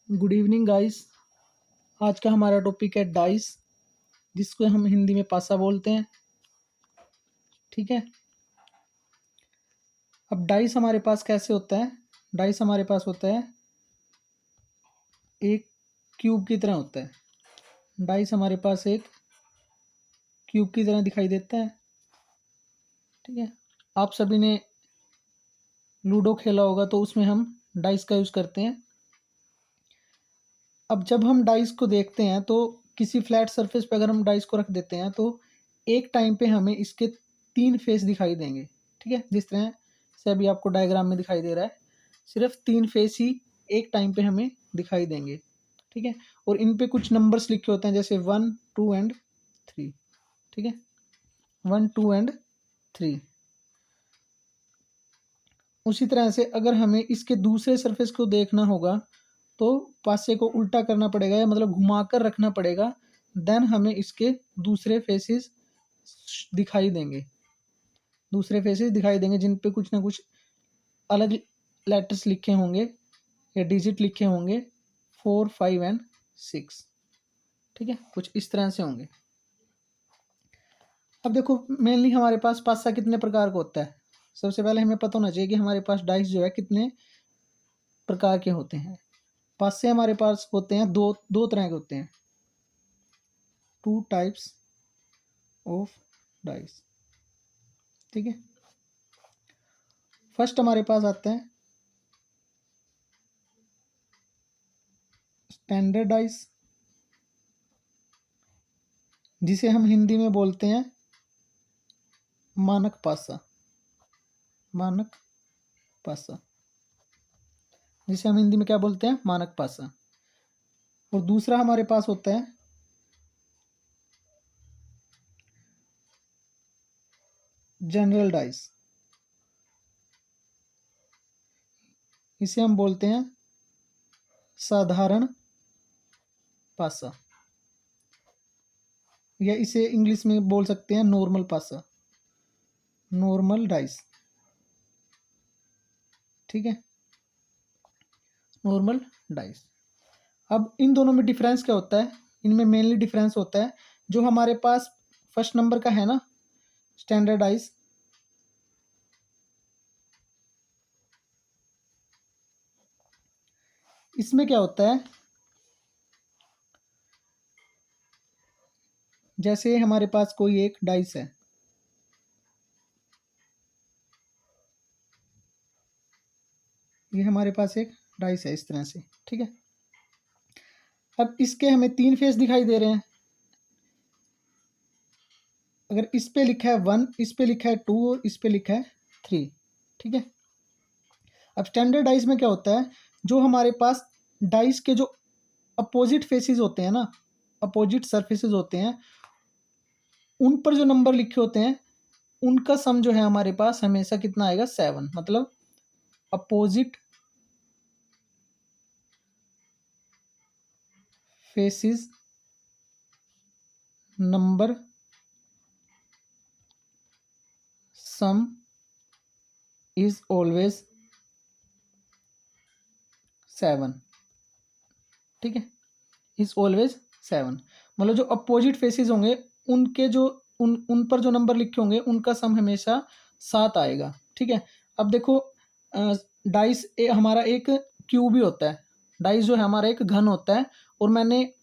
Good evening guys. आज का हमारा टॉपिक है डाइस, जिसको हम हिंदी में पासा बोलते हैं। ठीक है। अब डाइस हमारे पास कैसे होता है? डाइस हमारे पास होता है एक क्यूब की तरह होता है। डाइस हमारे पास एक क्यूब की तरह दिखाई देता है। ठीक है। आप सभी ने लूडो खेला होगा, तो उसमें हम डाइस का यूज़ करते हैं। अब जब हम डाइस को देखते हैं तो किसी फ्लैट सरफेस पे अगर हम डाइस को रख देते हैं तो एक टाइम पे हमें इसके 3 फेस दिखाई देंगे। ठीक है, जिस तरह से अभी आपको डायग्राम में दिखाई दे रहा है, सिर्फ 3 फेस ही एक टाइम पे हमें दिखाई देंगे। ठीक है, और इन पे कुछ नंबर्स लिखे होते हैं, जैसे 1, 2 एंड 3। ठीक है, 1, 2 एंड 3। उसी तरह से अगर हमें इसके दूसरे सरफेस को देखना होगा तो पासे को उल्टा करना पड़ेगा, या मतलब घुमा कर रखना पड़ेगा। देन हमें इसके दूसरे फेसेस दिखाई देंगे। दूसरे फेसेस दिखाई देंगे जिन पे कुछ ना कुछ अलग लेटर्स लिखे होंगे या डिजिट लिखे होंगे, 4, 5 एंड 6। ठीक है, कुछ इस तरह से होंगे। अब देखो, मेनली हमारे पास पासा कितने प्रकार का होता है। सबसे पहले हमें पता होना चाहिए कि हमारे पास डाइस जो है कितने प्रकार के होते हैं। पासे हमारे पास होते हैं दो तरह के होते हैं। 2 टाइप्स ऑफ डाइस। ठीक है, फर्स्ट हमारे पास आते हैं स्टैंडर्ड डाइस, जिसे हम हिंदी में बोलते हैं मानक पासा। मानक पासा, जिसे हम हिंदी में क्या बोलते हैं? मानक पासा। और दूसरा हमारे पास होता है जनरल डाइस, इसे हम बोलते हैं साधारण पासा, या इसे इंग्लिश में बोल सकते हैं नॉर्मल पासा, नॉर्मल डाइस। ठीक है, नॉर्मल डाइस। अब इन दोनों में डिफरेंस क्या होता है? इनमें मेनली डिफरेंस होता है जो हमारे पास फर्स्ट नंबर का है ना, स्टैंडर्ड डाइस, इसमें क्या होता है, जैसे हमारे पास कोई एक डाइस है, ये हमारे पास एक डाइस है इस तरह से। ठीक है, अब इसके हमें 3 फेस दिखाई दे रहे हैं। अगर इस पे लिखा है 1, इस पे लिखा है 2 और इस पे लिखा है 3। ठीक है, अब स्टैंडर्ड डाइस में क्या होता है, जो हमारे पास डाइस के जो अपोजिट फेसेस होते हैं ना, अपोजिट सरफेसेस होते हैं, उन पर जो नंबर लिखे होते हैं उनका सम जो है हमारे पास हमेशा कितना आएगा? 7। मतलब opposite faces number some is always 7। ठीक है, इज ऑलवेज 7। मतलब जो अपोजिट फेसेस होंगे उनके जो उन पर जो नंबर लिखे होंगे उनका सम हमेशा 7 आएगा। ठीक है, अब देखो, डाइस हमारा एक क्यूब ही होता है। डाइस जो है हमारा एक घन होता है, और मैंने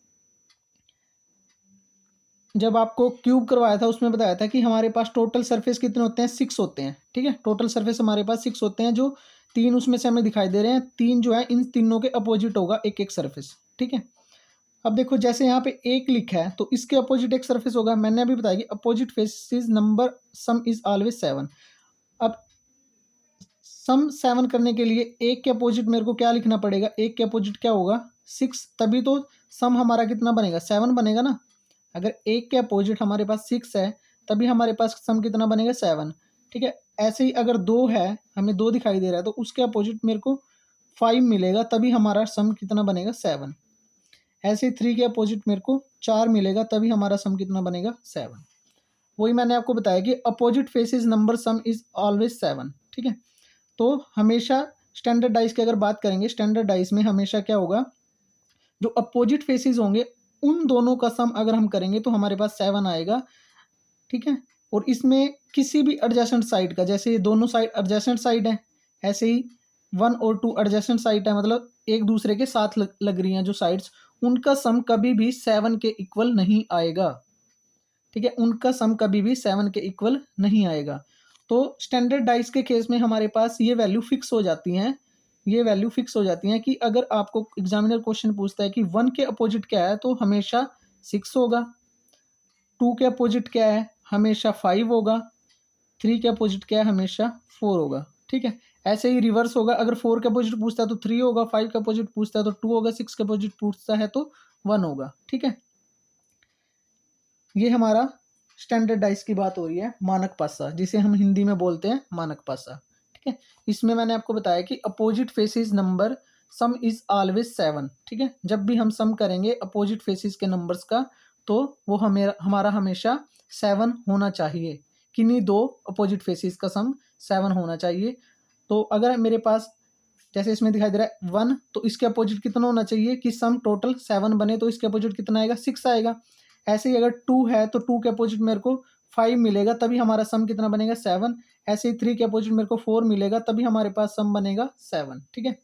जब आपको क्यूब करवाया था उसमें बताया था कि हमारे पास टोटल सरफेस कितने होते हैं? 6 होते हैं। ठीक है, टोटल सरफेस हमारे पास 6 होते हैं, जो 3 उसमें से हमें दिखाई दे रहे हैं। 3 जो है इन तीनों के अपोजिट होगा एक एक सरफेस। ठीक है, अब देखो, जैसे यहाँ पे 1 लिखा है तो इसके अपोजिट एक सरफेस होगा। मैंने अभी बताया कि opposite faces number some is always 7। अब सम 7 करने के लिए 1 के अपोजिट मेरे को क्या लिखना पड़ेगा? 1 के अपोजिट क्या होगा? 6, तभी तो सम हमारा कितना बनेगा? 7 बनेगा ना। अगर 1 के अपोजिट हमारे पास 6 है, तभी हमारे पास सम कितना बनेगा? 7। ठीक है, ऐसे ही अगर 2 है, हमें 2 दिखाई दे रहा है, तो उसके अपोजिट मेरे को 5 मिलेगा, तभी हमारा सम कितना बनेगा? 7। ऐसे ही 3 के अपोजिट मेरे को 4 मिलेगा, तभी हमारा सम कितना बनेगा? 7। वही मैंने आपको बताया कि opposite faces number some is always 7। ठीक है, तो हमेशा स्टैंडर्ड डाइस की अगर बात करेंगे, स्टैंडर्ड डाइस में हमेशा क्या होगा, जो अपोजिट फेसेस होंगे उन दोनों का सम अगर हम करेंगे तो हमारे पास 7 आएगा, ठीक है। और इसमें किसी भी एडजेसेंट साइड का, जैसे ये दोनों साइड एडजेसेंट साइड है, ऐसे ही 1 और 2 एडजेसेंट साइड है, मतलब एक दूसरे के साथ लग रही हैं जो साइड्स, उनका सम कभी भी 7 के इक्वल नहीं आएगा, ठीक है। उनका सम कभी भी 7 के इक्वल नहीं आएगा। तो स्टैंडर्ड डाइस के केस में हमारे पास ये वैल्यू फिक्स हो जाती हैं, ये वैल्यू फिक्स हो जाती हैं कि अगर आपको एग्जामिनर क्वेश्चन पूछता है कि 1 के अपोजिट क्या है तो हमेशा 6 होगा, 2 के अपोजिट क्या है हमेशा 5 होगा, 3 के अपोजिट क्या है हमेशा 4 होगा, ठीक है। ऐसे ही रिवर्स होगा, अगर 4 के अपोजिट पूछता है तो 3 होगा, 5 के अपोजिट पूछता है तो 2 होगा, 6 के अपोजिट पूछता है तो 1 होगा, ठीक है। ये हमारा स्टैंडर्ड डाइस की बात हो रही है, मानक पासा, जिसे हम हिंदी में बोलते हैं मानक पासा, ठीक है। इसमें मैंने आपको बताया कि opposite faces number some is always 7, ठीक है। जब भी हम सम करेंगे अपोजिट फेसेस के नंबर्स का तो वो हमारा हमेशा 7 होना चाहिए, किन्हीं दो अपोजिट फेसेस का सम 7 होना चाहिए। तो अगर मेरे पास जैसे इसमें दिखाई दे रहा है 1, तो इसके अपोजिट कितना होना चाहिए कि सम टोटल 7 बने, तो इसके अपोजिट कितना आएगा 6 आएगा। ऐसे ही अगर 2 है तो 2 के अपोजिट मेरे को 5 मिलेगा, तभी हमारा सम कितना बनेगा 7। ऐसे ही 3 के अपोजिट मेरे को 4 मिलेगा, तभी हमारे पास सम बनेगा 7, ठीक है।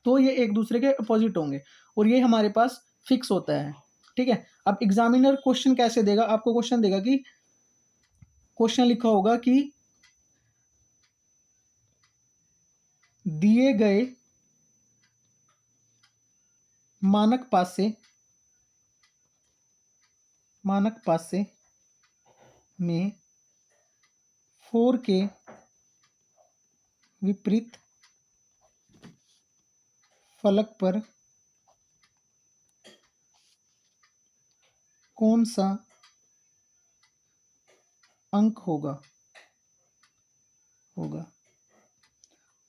तो ये एक दूसरे के अपोजिट होंगे और ये हमारे पास फिक्स होता है, ठीक है। अब एग्जामिनर क्वेश्चन कैसे देगा, आपको क्वेश्चन देगा कि क्वेश्चन लिखा होगा कि दिए गए मानक पासे में 4 के विपरीत फलक पर कौन सा अंक होगा।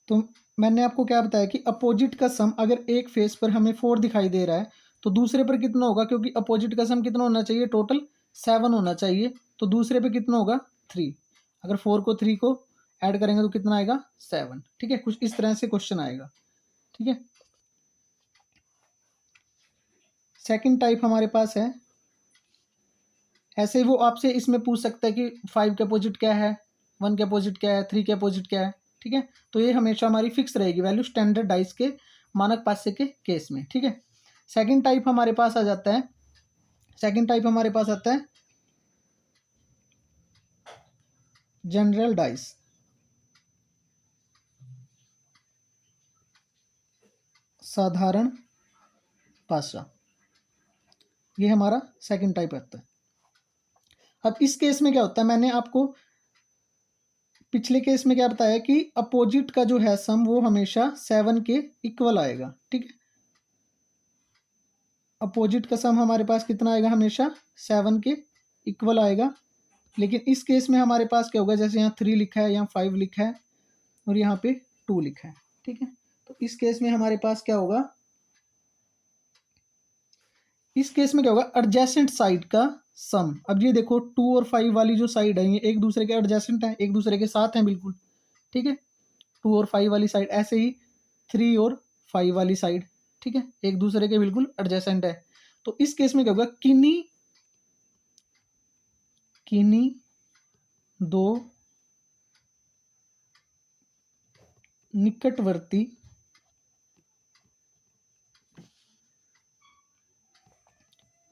तो मैंने आपको क्या बताया कि अपोजिट का सम अगर एक फेस पर हमें 4 दिखाई दे रहा है तो दूसरे पर कितना होगा, क्योंकि अपोजिट का सम कितना होना चाहिए टोटल 7 होना चाहिए, तो दूसरे पे कितना होगा 3। अगर 4 को 3 को ऐड करेंगे तो कितना आएगा 7, ठीक है। कुछ इस तरह से क्वेश्चन आएगा, ठीक है। सेकंड टाइप हमारे पास है, ऐसे ही वो आपसे इसमें पूछ सकता है कि 5 के अपोजिट क्या है, 1 के अपोजिट क्या है, 3 के अपोजिट क्या है, ठीक है। तो ये हमेशा हमारी फिक्स रहेगी वैल्यू स्टैंडर्ड डाइस के मानक पासे के केस में, ठीक है। सेकंड टाइप हमारे पास आ जाता है, सेकंड टाइप हमारे पास आता है जनरल डाइस, साधारण पासा। ये हमारा सेकंड टाइप आता है। अब इस केस में क्या होता है, मैंने आपको पिछले केस में क्या बताया कि अपोजिट का जो है सम वो हमेशा 7 के इक्वल आएगा, ठीक है। अपोजिट का सम हमारे पास कितना आएगा हमेशा 7 के इक्वल आएगा। लेकिन इस केस में हमारे पास क्या होगा, जैसे यहाँ 3 लिखा है, यहाँ 5 लिखा है और यहाँ पे 2 लिखा है, ठीक है। तो इस केस में हमारे पास क्या होगा, इस केस में क्या होगा एडजेसेंट साइड का सम। अब ये देखो 2 और 5 वाली जो साइड है ये एक दूसरे के एडजेसेंट है, एक दूसरे के साथ हैं बिल्कुल, ठीक है। 2 और 5 वाली साइड, ऐसे ही 3 और 5 वाली साइड, ठीक है, एक दूसरे के बिल्कुल एडजेसेंट है। तो इस केस में क्या होगा, किन्हीं दो निकटवर्ती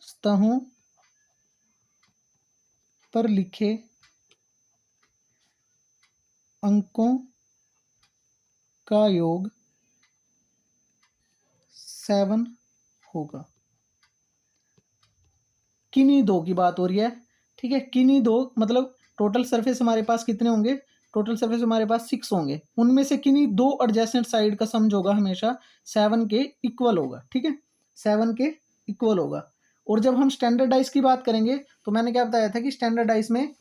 सतहों पर लिखे अंकों का योग 7 होगा। किन्हीं दो की बात हो रही है, ठीक है। किन्हीं दो मतलब टोटल सरफेस हमारे पास कितने होंगे, टोटल सरफेस हमारे पास 6 होंगे, उनमें से किन्हीं दो एडजेसेंट साइड का सम जो होगा हमेशा 7 के इक्वल होगा, ठीक है, 7 के इक्वल होगा। और जब हम स्टैंडर्डाइज की बात करेंगे तो मैंने क्या बताया था कि स्टैंडर्डाइज में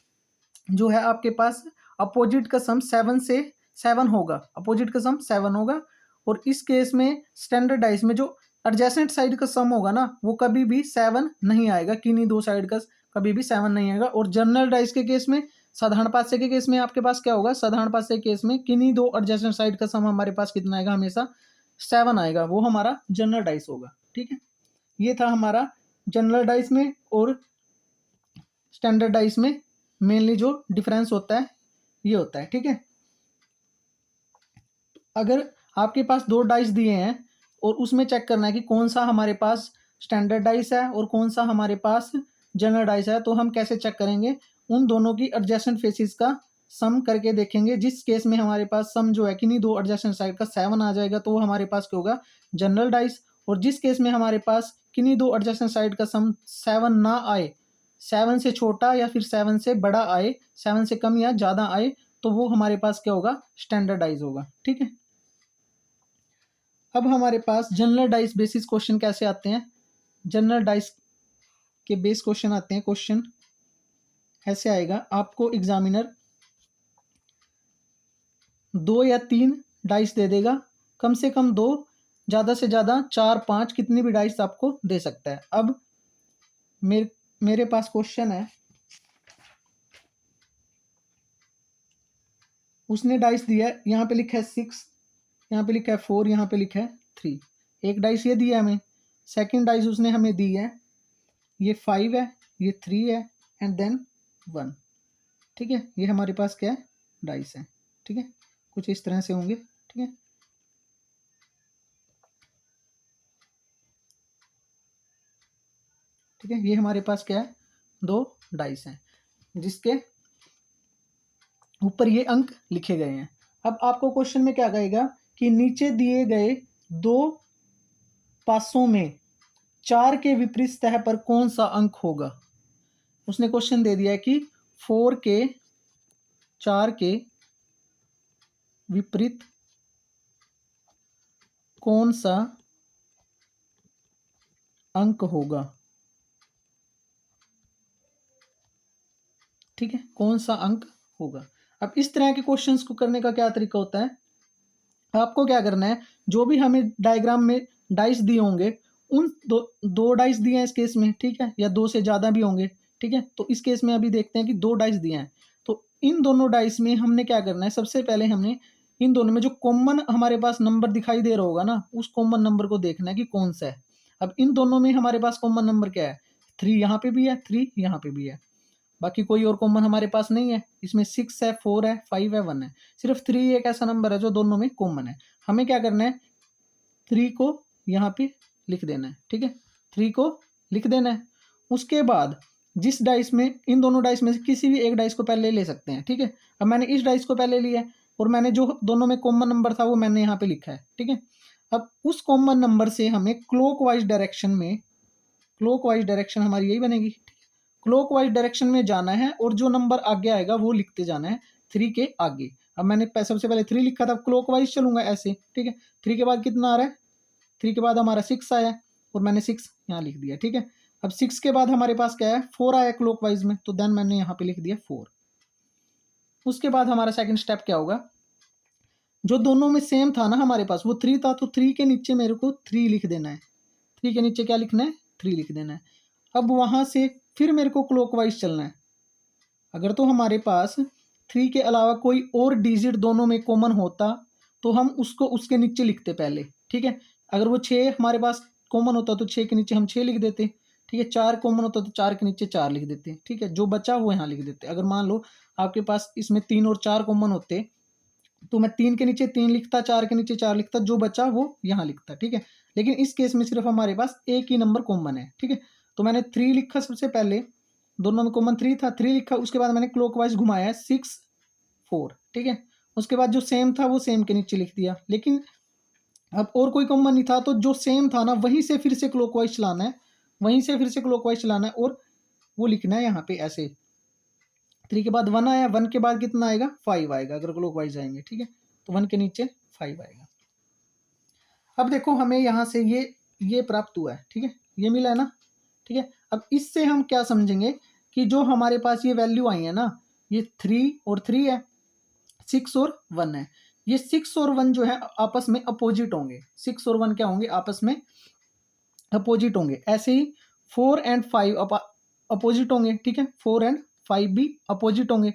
जो है आपके पास अपोजिट का सम 7 से 7 होगा, अपोजिट का सम 7 होगा। और इस केस में स्टैंडर्डाइज में जो एडजेसेंट साइड का सम होगा ना वो कभी भी 7 नहीं आएगा, किन्हीं दो साइड का कभी भी 7 नहीं आएगा। और जनरल डाइस के केस में, साधारण पासे के केस में आपके पास क्या होगा, साधारण पासे के केस में किन्हीं दो एडजेसेंट साइड का सम हमारे पास कितना आएगा, हमेशा 7 आएगा, वो हमारा जनरल डाइस होगा, ठीक है। ये था हमारा जनरल डाइस में और स्टैंडर्ड डाइस में मेनली जो डिफरेंस होता है ये होता है, ठीक है। अगर आपके पास 2 डाइस दिए हैं और उसमें चेक करना है कि कौन सा हमारे पास स्टैंडर्ड डाइस है और कौन सा हमारे पास जनरल डाइस है, तो हम कैसे चेक करेंगे, उन दोनों की एडजेसेंट फेसेस का सम करके देखेंगे। जिस केस में हमारे पास सम जो है किन्हीं दो एडजेसेंट साइड का 7 आ जाएगा तो वो हमारे पास क्या होगा, जनरल डाइस। और जिस केस में हमारे पास किन्हीं दो एडजेसेंट साइड का सम 7 ना आए, 7 से छोटा या फिर 7 से बड़ा आए, 7 से कम या ज़्यादा आए, तो वो हमारे पास क्या होगा, स्टैंडर्डाइज होगा, ठीक है। अब हमारे पास जनरल डाइस बेसिस क्वेश्चन कैसे आते हैं। जनरल डाइस के बेस क्वेश्चन आते हैं, क्वेश्चन ऐसे आएगा, आपको एग्जामिनर 2 या 3 डाइस दे देगा, कम से कम 2, ज़्यादा से ज़्यादा 4 5 कितनी भी डाइस आपको दे सकता है। अब मेरे पास क्वेश्चन है, उसने डाइस दिया है, यहाँ पे लिखा है 6, यहाँ पे लिखा है 4, यहाँ पे लिखा है 3। एक डाइस ये दिया है हमें, सेकंड डाइस उसने हमें दी है, ये 5 है, ये 3 है एंड देन 1, ठीक है। ये हमारे पास क्या है, डाइस है, ठीक है। कुछ इस तरह से होंगे, ठीक है। ठीक है, ये हमारे पास क्या है, 2 डाइस हैं जिसके ऊपर ये अंक लिखे गए हैं। अब आपको क्वेश्चन में क्या कहेगा कि नीचे दिए गए 2 पासों में 4 के विपरीत सतह पर कौन सा अंक होगा। उसने क्वेश्चन दे दिया है कि 4 के 4 के विपरीत कौन सा अंक होगा, ठीक है, कौन सा अंक होगा। अब इस तरह के क्वेश्चंस को करने का क्या तरीका होता है, आपको क्या करना है, जो भी हमें डायग्राम में डाइस दिए होंगे, उन दो डाइस दिए हैं इस केस में, ठीक है, या 2 से ज़्यादा भी होंगे, ठीक है। तो इस केस में अभी देखते हैं कि 2 डाइस दिए हैं, तो इन दोनों डाइस में हमने क्या करना है, सबसे पहले हमने इन दोनों में जो कॉमन हमारे पास नंबर दिखाई दे रहा होगा ना, उस कॉमन नंबर को देखना है कि कौन सा है। अब इन दोनों में हमारे पास कॉमन नंबर क्या है, 3 यहाँ पे भी है, 3 यहाँ पे भी है, बाकी कोई और कॉमन हमारे पास नहीं है। इसमें 6 है, 4 है, 5 है, 1 है, सिर्फ 3 एक ऐसा नंबर है जो दोनों में कॉमन है। हमें क्या करना है, 3 को यहाँ पे लिख देना है, ठीक है, 3 को लिख देना है। उसके बाद जिस डाइस में, इन दोनों डाइस में से किसी भी एक डाइस को पहले ले सकते हैं, ठीक है। अब मैंने इस डाइस को पहले लिया है और मैंने जो दोनों में कॉमन नंबर था वो मैंने यहाँ पे लिखा है, ठीक है। अब उस कॉमन नंबर से हमें क्लॉकवाइज डायरेक्शन में, क्लॉकवाइज डायरेक्शन हमारी यही बनेगी, क्लॉकवाइज डायरेक्शन में जाना है और जो नंबर आगे आएगा वो लिखते जाना है 3 के आगे। अब मैंने सबसे पहले 3 लिखा था, क्लॉकवाइज चलूंगा ऐसे, ठीक है। 3 के बाद कितना आ रहा है, 3 के बाद हमारा 6 आया और मैंने 6 यहाँ लिख दिया, ठीक है। अब 6 के बाद हमारे पास क्या है, 4 आया क्लॉकवाइज में, तो देन मैंने यहाँ पे लिख दिया 4। उसके बाद हमारा सेकंड स्टेप क्या होगा, जो दोनों में सेम था ना हमारे पास, वो 3 था, तो 3 के नीचे मेरे को 3 लिख देना है, 3 के नीचे क्या लिखना है, 3 लिख देना है। अब वहां से फिर मेरे को क्लॉकवाइज चलना है। अगर तो हमारे पास 3 के अलावा कोई और डिजिट दोनों में कॉमन होता तो हम उसको उसके नीचे लिखते पहले, ठीक है। अगर वो 6 हमारे पास कॉमन होता तो 6 के नीचे हम 6 लिख देते, ठीक है। 4 कॉमन होता तो 4 के नीचे 4 लिख देते, ठीक है। जो बचा वो यहाँ लिख देते। अगर मान लो आपके पास इसमें 3 और 4 कॉमन होते तो मैं 3 के नीचे 3 लिखता, 4 के नीचे 4 लिखता, जो बचा वो यहाँ लिखता, ठीक है। लेकिन इस केस में सिर्फ हमारे पास एक ही नंबर कॉमन है, ठीक है। तो मैंने 3 लिखा सबसे पहले, दोनों में कॉमन 3 था, 3 लिखा, उसके बाद मैंने क्लॉकवाइज घुमाया 6 4, ठीक है। उसके बाद जो सेम था वो सेम के नीचे लिख दिया। लेकिन अब और कोई कॉमन नहीं था, तो जो सेम था ना वहीं से फिर से क्लॉकवाइज चलाना है, वहीं से फिर से क्लॉकवाइज चलाना है और वो लिखना है यहाँ पे ऐसे। 3 के बाद 1 आया, 1 के बाद कितना आएगा, 5 आएगा अगर क्लॉकवाइज आएंगे, ठीक है। तो 1 के नीचे 5 आएगा। अब देखो हमें यहाँ से ये प्राप्त हुआ है, ठीक है, ये मिला है ना, ठीक है। अब इससे हम क्या समझेंगे कि जो हमारे पास ये वैल्यू आई है ना, ये 3 और 3 है, 6 और 1 है, ये 6 और 1 जो है आपस में अपोजिट होंगे। 6 और 1 क्या होंगे, आपस में अपोजिट होंगे। ऐसे ही 4 एंड 5 अपोजिट होंगे, ठीक है, 4 एंड 5 भी अपोजिट होंगे।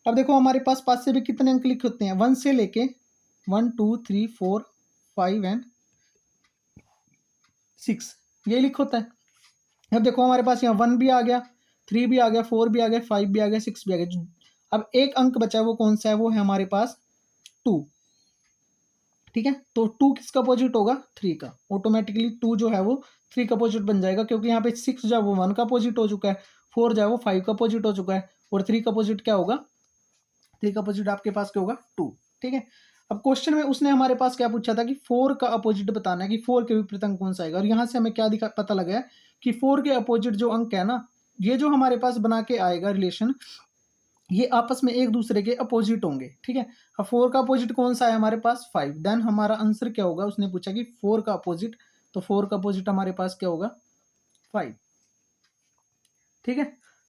अब देखो हमारे पास से भी कितने अंक लिखे होते हैं, 1 से लेके 1 2 3 4 5 एंड 6, ये लिख होता है। अब देखो हमारे पास यहाँ 1 भी आ गया, 3 भी आ गया, 4 भी आ गया, 5 भी आ गया, 6 भी आ गया। अब एक अंक बचा है, वो कौन सा है? वो है हमारे पास 2। ठीक है, तो 2 किसका अपोजिट होगा? 3 का। ऑटोमेटिकली 2 जो है वो 3 का अपोजिट बन जाएगा, क्योंकि यहाँ पे 6 जो है वो 1 का अपोजिट हो चुका है, 4 जो है वो 5 का अपोजिट हो चुका है, और 3 का अपोजिट क्या होगा? 3 का अपोजिट आपके पास क्या होगा? 2। ठीक है, अब क्वेश्चन में उसने हमारे पास क्या पूछा था कि 4 का अपोजिट बताना है कि 4 के विपरीत अंक कौन सा आएगा। और यहाँ से हमें क्या पता लगा है कि 4 के अपोजिट जो अंक है ना, ये जो हमारे पास बना के आएगा रिलेशन, ये आपस में एक दूसरे के अपोजिट होंगे। ठीक है, अब 4 का अपोजिट कौन सा है हमारे पास? 5। देन हमारा आंसर क्या होगा? उसने पूछा कि 4 का अपोजिट, तो 4 का अपोजिट हमारे पास क्या होगा? 5। ठीक है,